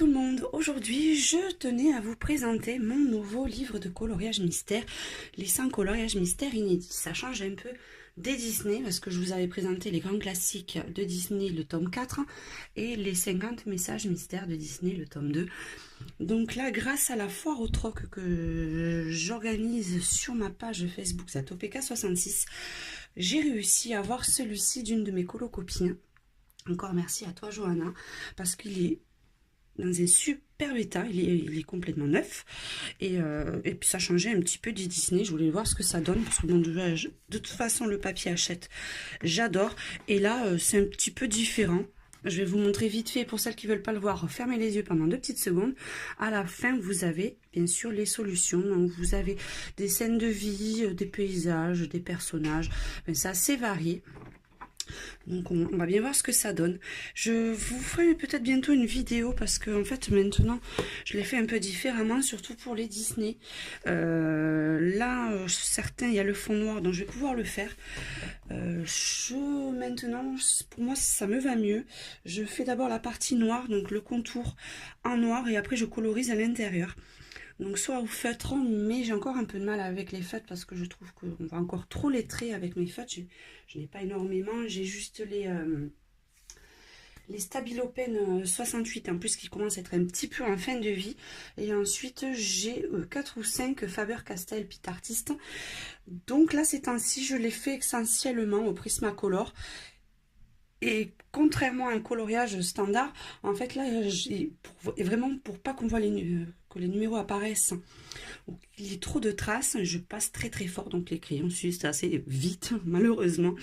tout le monde, aujourd'hui je tenais à vous présenter mon nouveau livre de coloriage mystère, les 100 coloriages mystères inédits. Ça change un peu des Disney parce que je vous avais présenté les grands classiques de Disney, le tome 4 et les 50 messages mystères de Disney, le tome 2. Donc là, grâce à la foire au troc que j'organise sur ma page Facebook ZatoPK66, j'ai réussi à avoir celui-ci d'une de mes colocopines. Encore merci à toi Johanna, parce qu'il est dans un super état, il est complètement neuf. Et puis ça changeait un petit peu du Disney, je voulais voir ce que ça donne, parce que bon, de toute façon le papier Hachette, j'adore. Et là, c'est un petit peu différent. Je vais vous montrer vite fait, pour celles qui ne veulent pas le voir, fermez les yeux pendant 2 petites secondes. À la fin, vous avez bien sûr les solutions. Donc vous avez des scènes de vie, des paysages, des personnages. C'est assez varié. Donc on va bien voir ce que ça donne. Je vous ferai peut-être bientôt une vidéo parce que en fait maintenant je l'ai fait un peu différemment, surtout pour les Disney. Là certains, il y a le fond noir, donc je vais pouvoir le faire. Maintenant pour moi ça me va mieux. Je fais d'abord la partie noire, donc le contour en noir, et après je colorise à l'intérieur. Donc soit au feutre, mais j'ai encore un peu de mal avec les feutres parce que je trouve qu'on va encore trop lettrer avec mes feutres. Je n'ai pas énormément, j'ai juste les Stabilo Pen 68 en plus qui commencent à être un petit peu en fin de vie. Et ensuite j'ai 4 ou 5 Faber-Castell Pit Artist. Donc là ces temps-ci je les fais essentiellement au Prismacolor. Et contrairement à un coloriage standard, en fait là, vraiment pour pas qu'on voit que les numéros apparaissent, il y a trop de traces, je passe très très fort, donc les crayons s'usent assez vite malheureusement.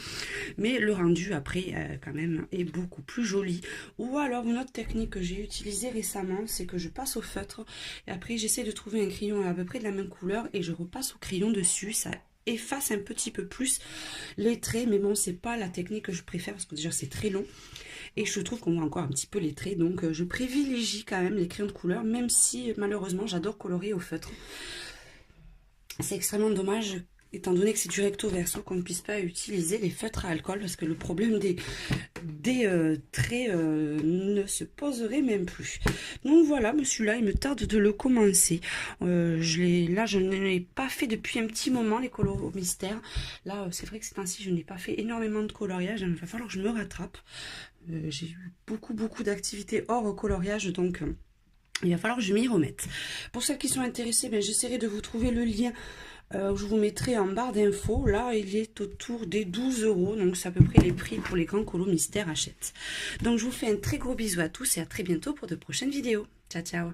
Mais le rendu après quand même est beaucoup plus joli. Ou alors une autre technique que j'ai utilisée récemment, c'est que je passe au feutre et après j'essaie de trouver un crayon à peu près de la même couleur et je repasse au crayon dessus. Ça efface un petit peu plus les traits, mais bon, c'est pas la technique que je préfère parce que déjà c'est très long et je trouve qu'on voit encore un petit peu les traits, donc je privilégie quand même les crayons de couleur, même si malheureusement j'adore colorier au feutre. C'est extrêmement dommage étant donné que c'est du recto verso qu'on ne puisse pas utiliser les feutres à alcool, parce que le problème des traits ne se poserait même plus. Donc voilà, celui-là il me tarde de le commencer. Là je ne l'ai pas fait depuis un petit moment, les colos mystères. Là c'est vrai que ces temps-ci je n'ai pas fait énormément de coloriage, il va falloir que je me rattrape. J'ai eu beaucoup d'activités hors coloriage, donc il va falloir que je m'y remette. Pour celles qui sont intéressées, j'essaierai de vous trouver le lien. Je vous mettrai en barre d'infos. Là, il est autour des 12 €. Donc, c'est à peu près les prix pour les grands colos mystères Hachette. Donc, je vous fais un très gros bisou à tous et à très bientôt pour de prochaines vidéos. Ciao, ciao.